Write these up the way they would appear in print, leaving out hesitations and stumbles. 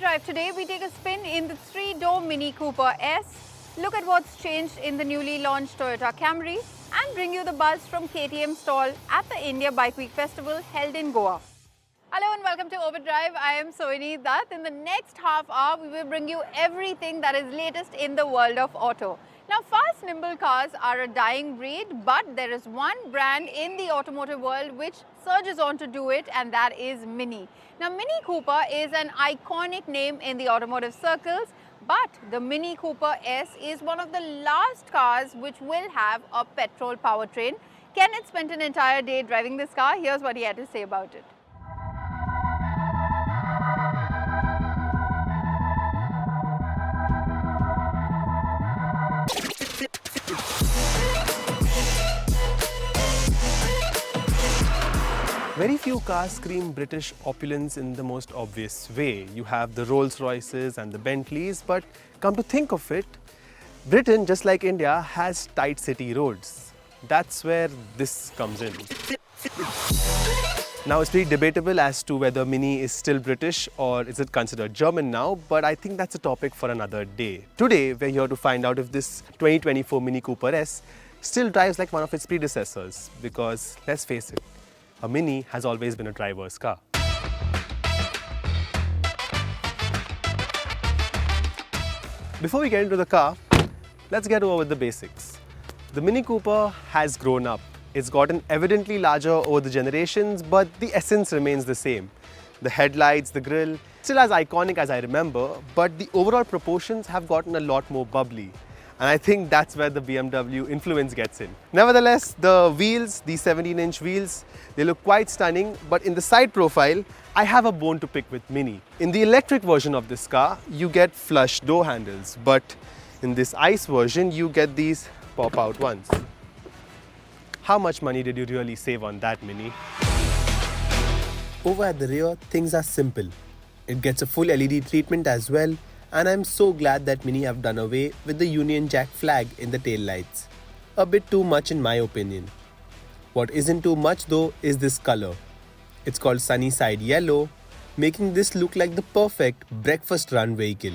Overdrive. Today we take a spin in the three-door Mini Cooper S, look at what's changed in the newly launched Toyota Camry and bring you the buzz from KTM stall at the India Bike Week Festival held in Goa. Hello and welcome to Overdrive. I am Sohini Dutt. In the next half hour, we will bring you everything that is latest in the world of auto. Now, fast, nimble cars are a dying breed, but there is one brand in the automotive world which surges on to do it, and that is Mini. Now, Mini Cooper is an iconic name in the automotive circles, but the Mini Cooper S is one of the last cars which will have a petrol powertrain. Kenneth spent an entire day driving this car. Here's what he had to say about it. Very few cars scream British opulence in the most obvious way. You have the Rolls-Royces and the Bentleys, but come to think of it, Britain, just like India, has tight city roads. That's where this comes in. Now, it's pretty debatable as to whether Mini is still British or is it considered German now, but I think that's a topic for another day. Today, we're here to find out if this 2024 Mini Cooper S still drives like one of its predecessors, because let's face it, a Mini has always been a driver's car. Before we get into the car, let's get over the basics. The Mini Cooper has grown up. It's gotten evidently larger over the generations, but the essence remains the same. The headlights, the grille, still as iconic as I remember, but the overall proportions have gotten a lot more bubbly. And I think that's where the BMW influence gets in. Nevertheless, the wheels, these 17-inch wheels, they look quite stunning, but in the side profile, I have a bone to pick with Mini. In the electric version of this car, you get flush door handles, but in this ICE version, you get these pop-out ones. How much money did you really save on that, Mini? Over at the rear, things are simple. It gets a full LED treatment as well, and I'm so glad that Mini have done away with the Union Jack flag in the taillights. A bit too much in my opinion. What isn't too much though is this color. It's called Sunny Side Yellow, making this look like the perfect breakfast run vehicle.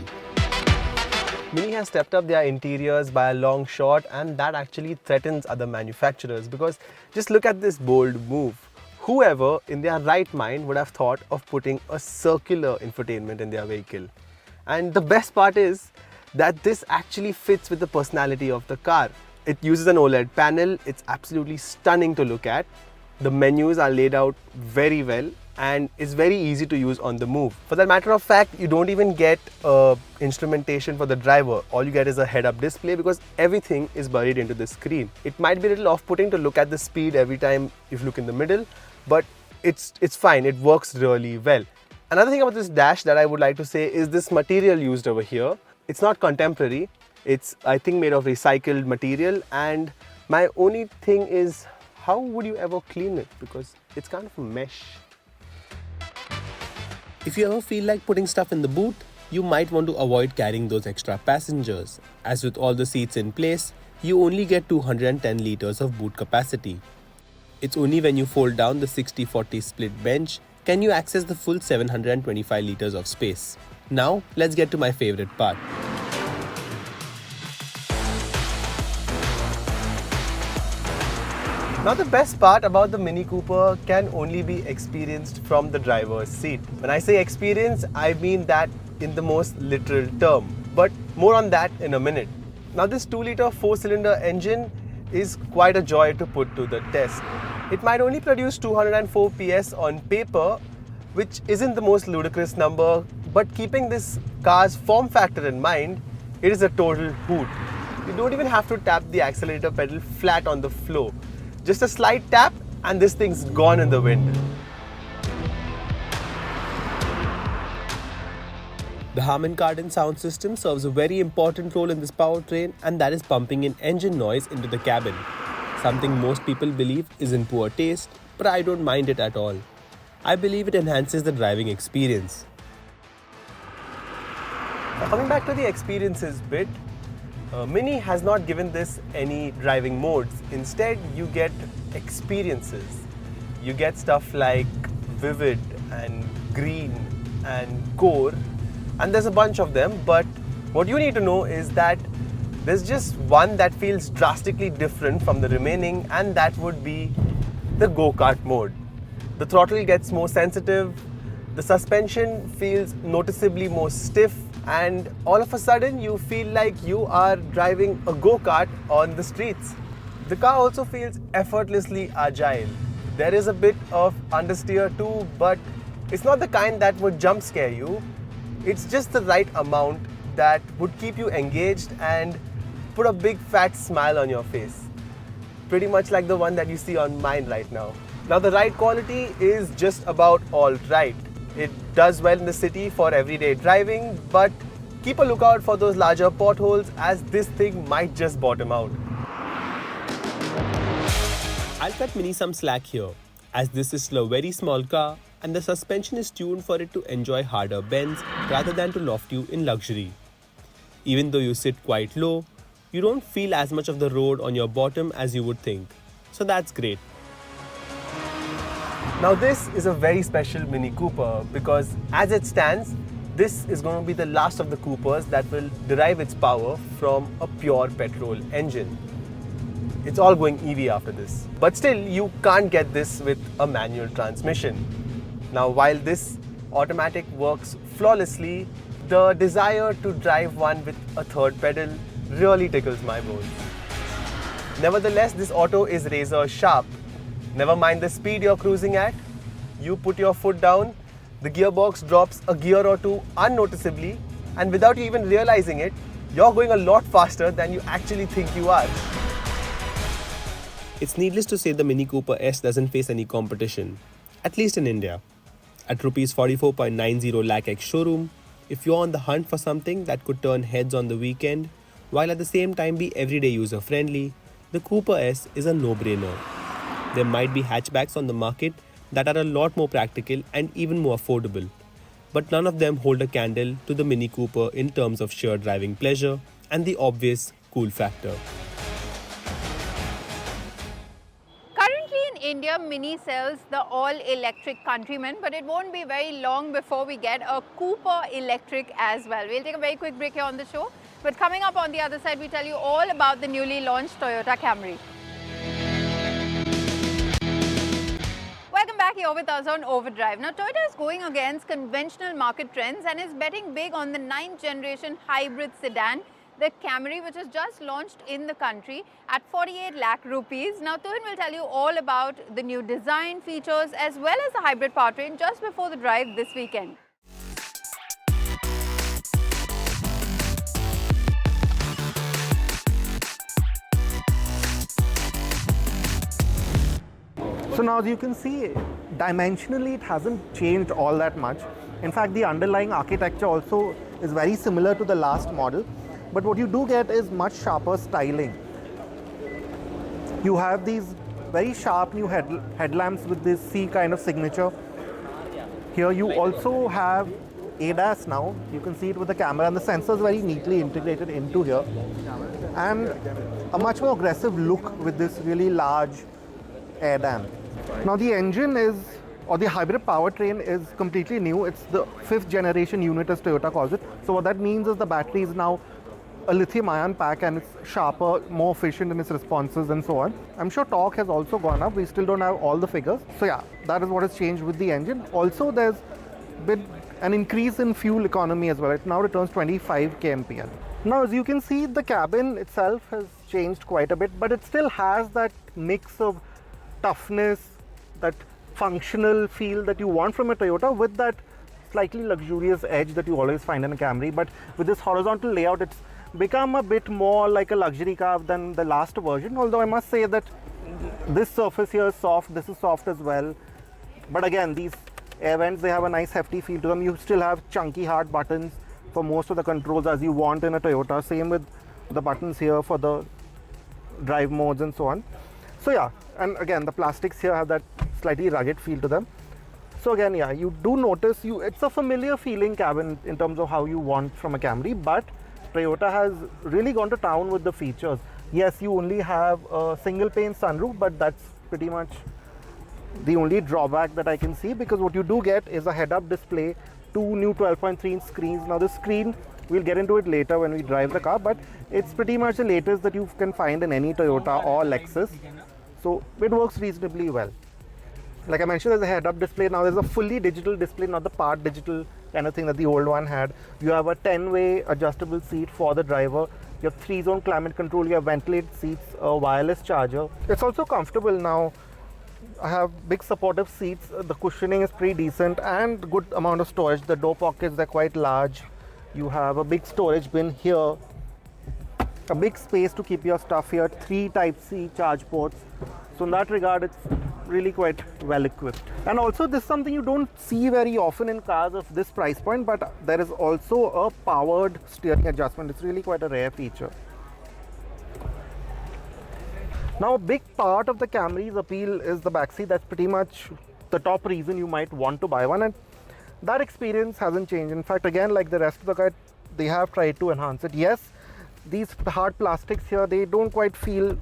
Mini has stepped up their interiors by a long shot, and that actually threatens other manufacturers, because just look at this bold move. Whoever in their right mind would have thought of putting a circular infotainment in their vehicle? And the best part is that this actually fits with the personality of the car. It uses an OLED panel. It's absolutely stunning to look at. The menus are laid out very well, and it's very easy to use on the move. For that matter of fact, you don't even get instrumentation for the driver. All you get is a head-up display, because everything is buried into the screen. It might be a little off-putting to look at the speed every time if you look in the middle, but it's fine. It works really well. Another thing about this dash that I would like to say is this material used over here. It's not contemporary. It's, I think, made of recycled material, and my only thing is, how would you ever clean it? Because it's kind of a mesh. If you ever feel like putting stuff in the boot, you might want to avoid carrying those extra passengers. As with all the seats in place, you only get 210 liters of boot capacity. It's only when you fold down the 60-40 split bench can you access the full 725 liters of space. Now, let's get to my favorite part. Now, the best part about the Mini Cooper can only be experienced from the driver's seat. When I say experience, I mean that in the most literal term. But more on that in a minute. Now, this 2-liter 4-cylinder engine is quite a joy to put to the test. It might only produce 204 PS on paper, which isn't the most ludicrous number, but keeping this car's form factor in mind, it is a total hoot. You don't even have to tap the accelerator pedal flat on the floor. Just a slight tap and this thing's gone in the wind. The Harman Kardon sound system serves a very important role in this powertrain, and that is pumping in engine noise into the cabin. Something most people believe is in poor taste, but I don't mind it at all. I believe it enhances the driving experience. Now, coming back to the experiences bit, Mini has not given this any driving modes. Instead, you get experiences. You get stuff like Vivid and Green and Core, and there's a bunch of them, but what you need to know is that there's just one that feels drastically different from the remaining, and that would be the go-kart mode. The throttle gets more sensitive, the suspension feels noticeably more stiff, and all of a sudden you feel like you are driving a go-kart on the streets. The car also feels effortlessly agile. There is a bit of understeer too, but it's not the kind that would jump scare you. It's just the right amount that would keep you engaged and put a big fat smile on your face. Pretty much like the one that you see on mine right now. Now the ride quality is just about all right. It does well in the city for everyday driving, but keep a lookout for those larger potholes as this thing might just bottom out. I'll cut Mini some slack here, as this is still a very small car and the suspension is tuned for it to enjoy harder bends rather than to loft you in luxury. Even though you sit quite low, you don't feel as much of the road on your bottom as you would think. So that's great. Now this is a very special Mini Cooper because as it stands, this is going to be the last of the Coopers that will derive its power from a pure petrol engine. It's all going EV after this. But still, you can't get this with a manual transmission. Now while this automatic works flawlessly, the desire to drive one with a third pedal really tickles my bones. Nevertheless, this auto is razor sharp. Never mind the speed you're cruising at, you put your foot down, the gearbox drops a gear or two unnoticeably, and without you even realizing it, you're going a lot faster than you actually think you are. It's needless to say the Mini Cooper S doesn't face any competition, at least in India. At Rs 44.90 lakh ex showroom, if you're on the hunt for something that could turn heads on the weekend, while at the same time be everyday user friendly, the Cooper S is a no-brainer. There might be hatchbacks on the market that are a lot more practical and even more affordable, but none of them hold a candle to the Mini Cooper in terms of sheer driving pleasure and the obvious cool factor. India, Mini sells the all-electric Countryman, but it won't be very long before we get a Cooper electric as well. We'll take a very quick break here on the show, but coming up on the other side, we tell you all about the newly launched Toyota Camry. Welcome back here with us on Overdrive. Now, Toyota is going against conventional market trends and is betting big on the 9th generation hybrid sedan, the Camry, which is just launched in the country at 48 lakh rupees. Now, Tuhin will tell you all about the new design, features, as well as the hybrid powertrain just before the drive this weekend. So now as you can see, dimensionally it hasn't changed all that much. In fact, the underlying architecture also is very similar to the last model. But what you do get is much sharper styling. You have these very sharp new headlamps with this C kind of signature. Here you also have ADAS now. You can see it with the camera, and the sensors very neatly integrated into here. And a much more aggressive look with this really large air dam. Now the engine is, or the hybrid powertrain is completely new. It's the 5th generation unit as Toyota calls it. So what that means is the battery is now a lithium-ion pack and it's sharper, more efficient in its responses and so on. I'm sure torque has also gone up. We still don't have all the figures. So yeah, that is what has changed with the engine. Also, there's been an increase in fuel economy as well. It now returns 25 kmpl. Now, as you can see, the cabin itself has changed quite a bit, but it still has that mix of toughness, that functional feel that you want from a Toyota with that slightly luxurious edge that you always find in a Camry. But with this horizontal layout, it's become a bit more like a luxury car than the last version, although I must say that this surface here is soft, this is soft as well. But again, these air vents, they have a nice hefty feel to them. You still have chunky hard buttons for most of the controls as you want in a Toyota. Same with the buttons here for the drive modes and so on. So yeah, and again, the plastics here have that slightly rugged feel to them. So again, yeah, you do notice, it's a familiar feeling cabin in terms of how you want from a Camry, but Toyota has really gone to town with the features. Yes, you only have a single pane sunroof, but that's pretty much the only drawback that I can see, because what you do get is a head-up display two new 12.3-inch screens. Now the screen, we'll get into it later when we drive the car, but it's pretty much the latest that you can find in any Toyota or Lexus. So it works reasonably well. Like I mentioned, there's a head-up display. Now there's a fully digital display, not the part digital kind of thing that the old one had. You have a 10-way adjustable seat for the driver. You have 3-zone climate control. You have ventilated seats, a wireless charger. It's also comfortable now. I have big supportive seats. The cushioning is pretty decent and good amount of storage. The door pockets, they're quite large. You have a big storage bin here. A big space to keep your stuff here. 3 Type-C charge ports. So in that regard, it's really quite well equipped. And also this is something you don't see very often in cars of this price point, but there is also a powered steering adjustment. It's really quite a rare feature. Now a big part of the Camry's appeal is the backseat. That's pretty much the top reason you might want to buy one, and that experience hasn't changed. In fact, again, like the rest of the car, they have tried to enhance it. Yes, these hard plastics here, they don't quite feel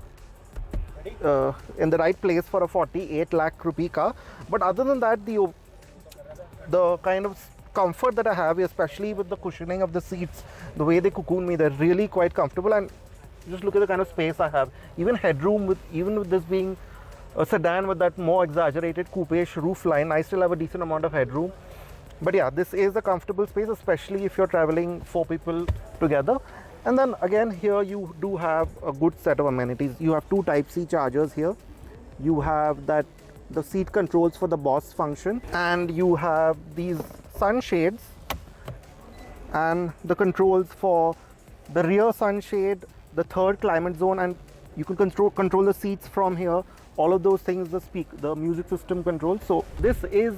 in the right place for a 48 lakh rupee car, but other than that, the kind of comfort that I have, especially with the cushioning of the seats, the way they cocoon me, they're really quite comfortable. And just look at the kind of space I have, even headroom, even with this being a sedan with that more exaggerated coupe-ish roof line, I still have a decent amount of headroom. But yeah, this is a comfortable space, especially if you're traveling 4 people together. And then again, here you do have a good set of amenities. You have 2 Type-C chargers here. You have the seat controls for the Boss function, and you have these sunshades and the controls for the rear sunshade, the 3rd climate zone, and you can control the seats from here. All of those things, the music system control. So this is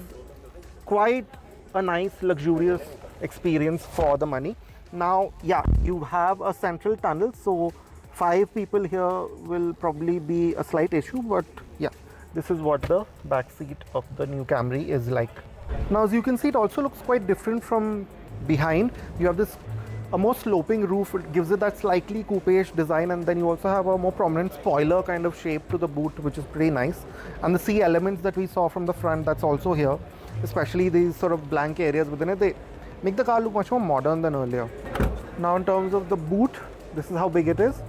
quite a nice, luxurious experience for the money. Now, yeah, you have a central tunnel, so 5 people here will probably be a slight issue, but yeah, this is what the back seat of the new Camry is like. Now, as you can see, it also looks quite different from behind. You have this a more sloping roof. It gives it that slightly coupe-ish design, and then you also have a more prominent spoiler kind of shape to the boot, which is pretty nice. And the C elements that we saw from the front, that's also here, especially these sort of blank areas within it. They make the car look much more modern than earlier. Now in terms of the boot, this is how big it is.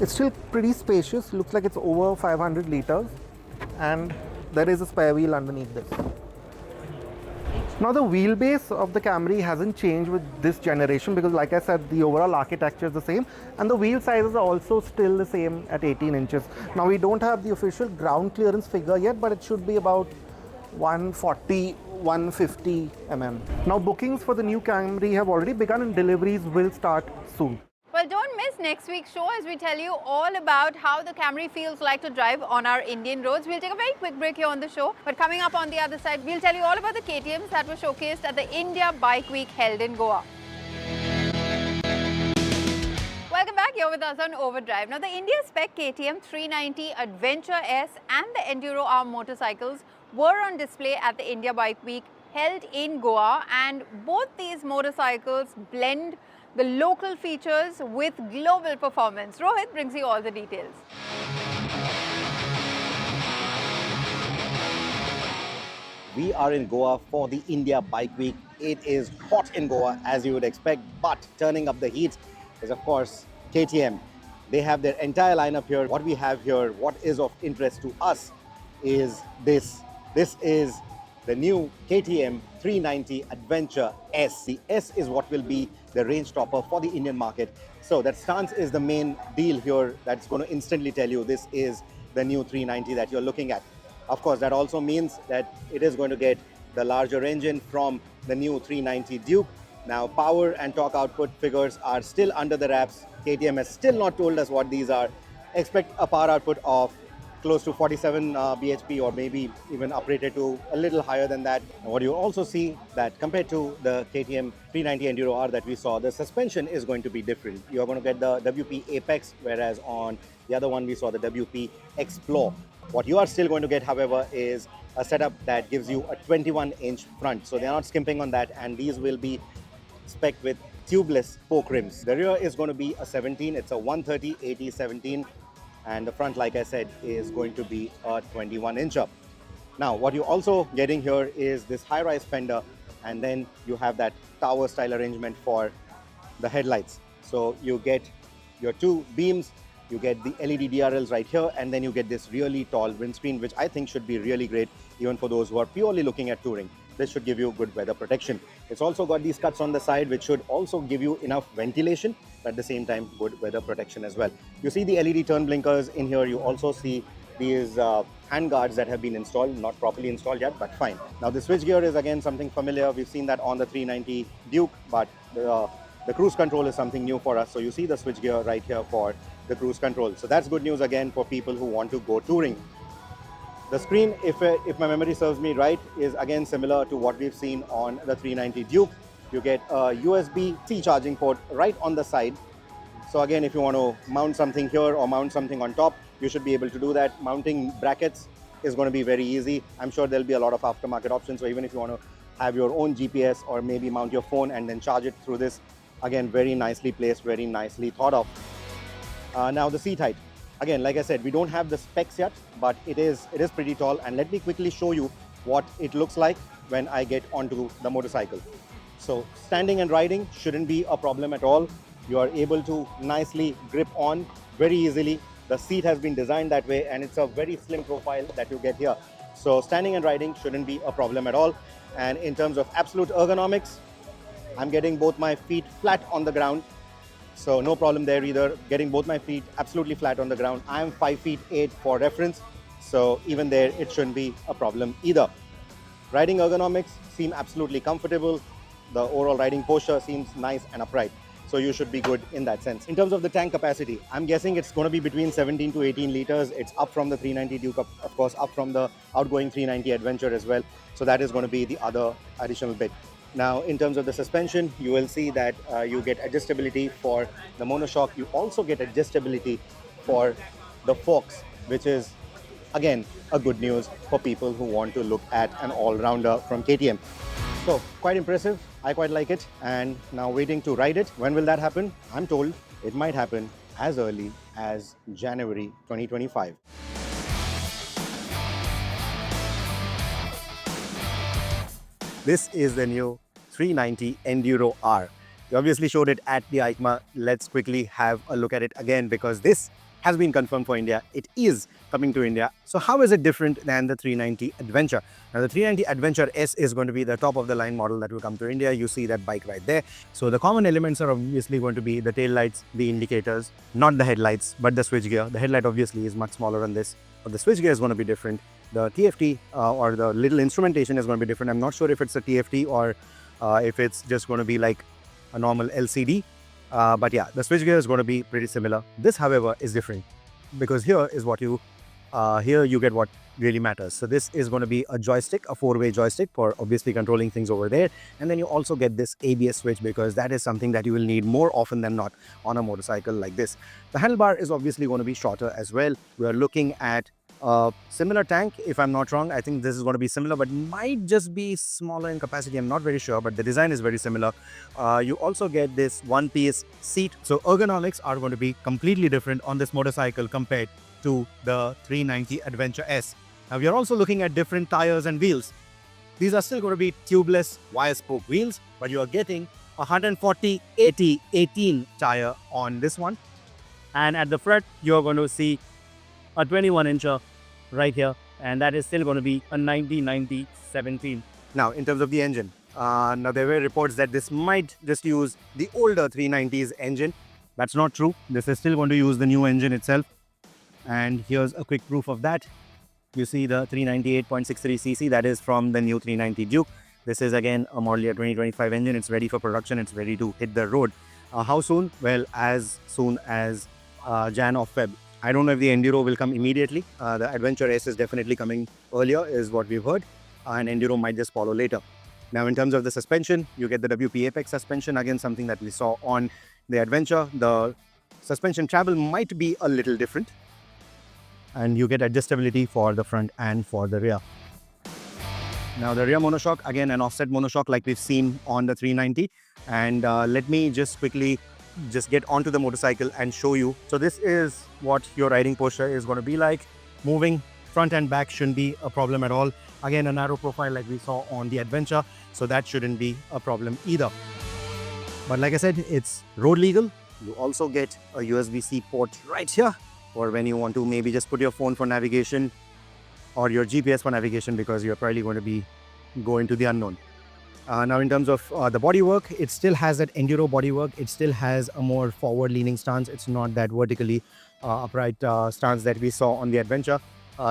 It's still pretty spacious, looks like it's over 500 liters, and there is a spare wheel underneath this. Now the wheelbase of the Camry hasn't changed with this generation because, like I said, the overall architecture is the same, and the wheel sizes are also still the same at 18 inches. Now we don't have the official ground clearance figure yet, but it should be about 140, 150 mm. Now bookings for the new Camry have already begun and deliveries will start soon. Well, don't miss next week's show as we tell you all about how the Camry feels like to drive on our Indian roads. We'll take a very quick break here on the show, but coming up on the other side, we'll tell you all about the KTMs that were showcased at the India Bike Week held in Goa. Welcome back, you're with us on Overdrive. Now, the India-spec KTM 390, Adventure S and the Enduro R motorcycles were on display at the India Bike Week held in Goa, and both these motorcycles blend the local features with global performance. Rohit brings you all the details. We are in Goa for the India Bike Week. It is hot in Goa, as you would expect, but turning up the heat is, of course, KTM. They have their entire lineup here. What we have here, what is of interest to us is this. This is the new KTM 390 Adventure S. The S is what will be the range topper for the Indian market. So that stance is the main deal here that's going to instantly tell you this is the new 390 that you're looking at. Of course, that also means that it is going to get the larger engine from the new 390 Duke. Now, power and torque output figures are still under the wraps. KTM has still not told us what these are. Expect a power output of close to 47 bhp, or maybe even uprated to a little higher than that. And what you also see that compared to the KTM 390 Enduro R that we saw, the suspension is going to be different. You're going to get the WP Apex, whereas on the other one we saw the WP Explore. What you are still going to get, however, is a setup that gives you a 21-inch front. So they're not skimping on that, and these will be spec'd with tubeless spoke rims. The rear is going to be a 17. It's a 130/80/17. And the front, like I said, is going to be a 21-incher. Now, what you're also getting here is this high-rise fender and then you have that tower style arrangement for the headlights. So you get your two beams, you get the LED DRLs right here, and then you get this really tall windscreen, which I think should be really great even for those who are purely looking at touring. This should give you good weather protection. It's also got these cuts on the side, which should also give you enough ventilation, but at the same time good weather protection as well. You see the LED turn blinkers in here. You also see these hand guards that have been installed, not properly installed yet, but fine. Now the switchgear is again something familiar. We've seen that on the 390 Duke, but the cruise control is something new for us. So you see the switchgear right here for the cruise control. So that's good news again for people who want to go touring. The screen, if my memory serves me right, is again similar to what we've seen on the 390 Duke. You get a USB-C charging port right on the side. So again, if you want to mount something here or mount something on top, you should be able to do that. Mounting brackets is going to be very easy. I'm sure there'll be a lot of aftermarket options. So even if you want to have your own GPS or maybe mount your phone and then charge it through this, again, very nicely placed, very nicely thought of. Now the seat height. Again, like I said, we don't have the specs yet, but it is pretty tall. And let me quickly show you what it looks like when I get onto the motorcycle. So standing and riding shouldn't be a problem at all. You are able to nicely grip on very easily. The seat has been designed that way, and it's a very slim profile that you get here. So standing and riding shouldn't be a problem at all. And in terms of absolute ergonomics, I'm getting both my feet flat on the ground. So no problem there either, getting both my feet absolutely flat on the ground. I'm 5'8" for reference, so even there it shouldn't be a problem either. Riding ergonomics seem absolutely comfortable. The overall riding posture seems nice and upright, so you should be good in that sense. In terms of the tank capacity, I'm guessing it's going to be between 17 to 18 liters. It's up from the 390 Duke, of course, up from the outgoing 390 Adventure as well. So that is going to be the other additional bit. Now, in terms of the suspension, you will see that you get adjustability for the monoshock. You also get adjustability for the forks, which is, again, a good news for people who want to look at an all-rounder from KTM. So, quite impressive. I quite like it. And now waiting to ride it. When will that happen? I'm told it might happen as early as January 2025. This is the new 390 Enduro R. We obviously showed it at the EICMA. Let's quickly have a look at it again because this has been confirmed for India. It is coming to India. So how is it different than the 390 Adventure? Now the 390 Adventure S is going to be the top of the line model that will come to India. You see that bike right there. So the common elements are obviously going to be the tail lights, the indicators, not the headlights, but the switchgear. The headlight obviously is much smaller than this, but the switchgear is going to be different. The TFT or the little instrumentation is going to be different. I'm not sure if it's a TFT or if it's just going to be like a normal LCD. But yeah, the switchgear is going to be pretty similar. This, however, is different because here is what here you get what really matters. So this is going to be a joystick, a 4-way joystick for obviously controlling things over there. And then you also get this ABS switch because that is something that you will need more often than not on a motorcycle like this. The handlebar is obviously going to be shorter as well. We are looking at a similar tank, if I'm not wrong. I think this is going to be similar, but might just be smaller in capacity. I'm not very sure, but the design is very similar. You also get this one-piece seat. So ergonomics are going to be completely different on this motorcycle compared to the 390 Adventure S. Now we are also looking at different tires and wheels. These are still going to be tubeless wire spoke wheels, but you are getting a 140/80/18 tire on this one. And at the front, you're going to see a 21-incher right here, and that is still going to be a 90/90/17. Now, in terms of the engine, now there were reports that this might just use the older 390's engine. That's not true. This is still going to use the new engine itself. And here's a quick proof of that. You see the 398.63cc, that is from the new 390 Duke. This is again a model year 2025 engine. It's ready for production. It's ready to hit the road. How soon? Well, as soon as Jan or Feb. I don't know if the Enduro will come immediately. The Adventure S is definitely coming earlier, is what we've heard. And Enduro might just follow later. Now, in terms of the suspension, you get the WP Apex suspension. Again, something that we saw on the Adventure. The suspension travel might be a little different. And you get adjustability for the front and for the rear. Now, the rear monoshock, again, an offset monoshock like we've seen on the 390. And let me just quickly get onto the motorcycle and show you. So this is what your riding posture is going to be like. Moving front and back shouldn't be a problem at all. Again, a narrow profile like we saw on the Adventure, so that shouldn't be a problem either. But like I said, it's road legal. You also get a USB-C port right here for when you want to maybe just put your phone for navigation or your GPS for navigation, because you're probably going to be going to the unknown. Now, in terms of the bodywork, it still has that enduro bodywork. It still has a more forward-leaning stance. It's not that vertically upright stance that we saw on the Adventure.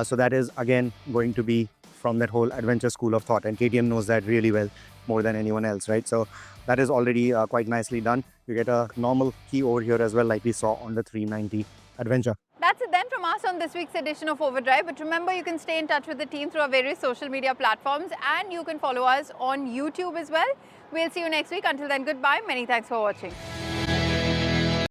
So that is, again, going to be from that whole Adventure school of thought. And KTM knows that really well, more than anyone else, right? So that is already quite nicely done. You get a normal key over here as well, like we saw on the 390 Adventure. That's it then from us on this week's edition of Overdrive. But remember, you can stay in touch with the team through our various social media platforms, and you can follow us on YouTube as well. We'll see you next week. Until then, goodbye. Many thanks for watching.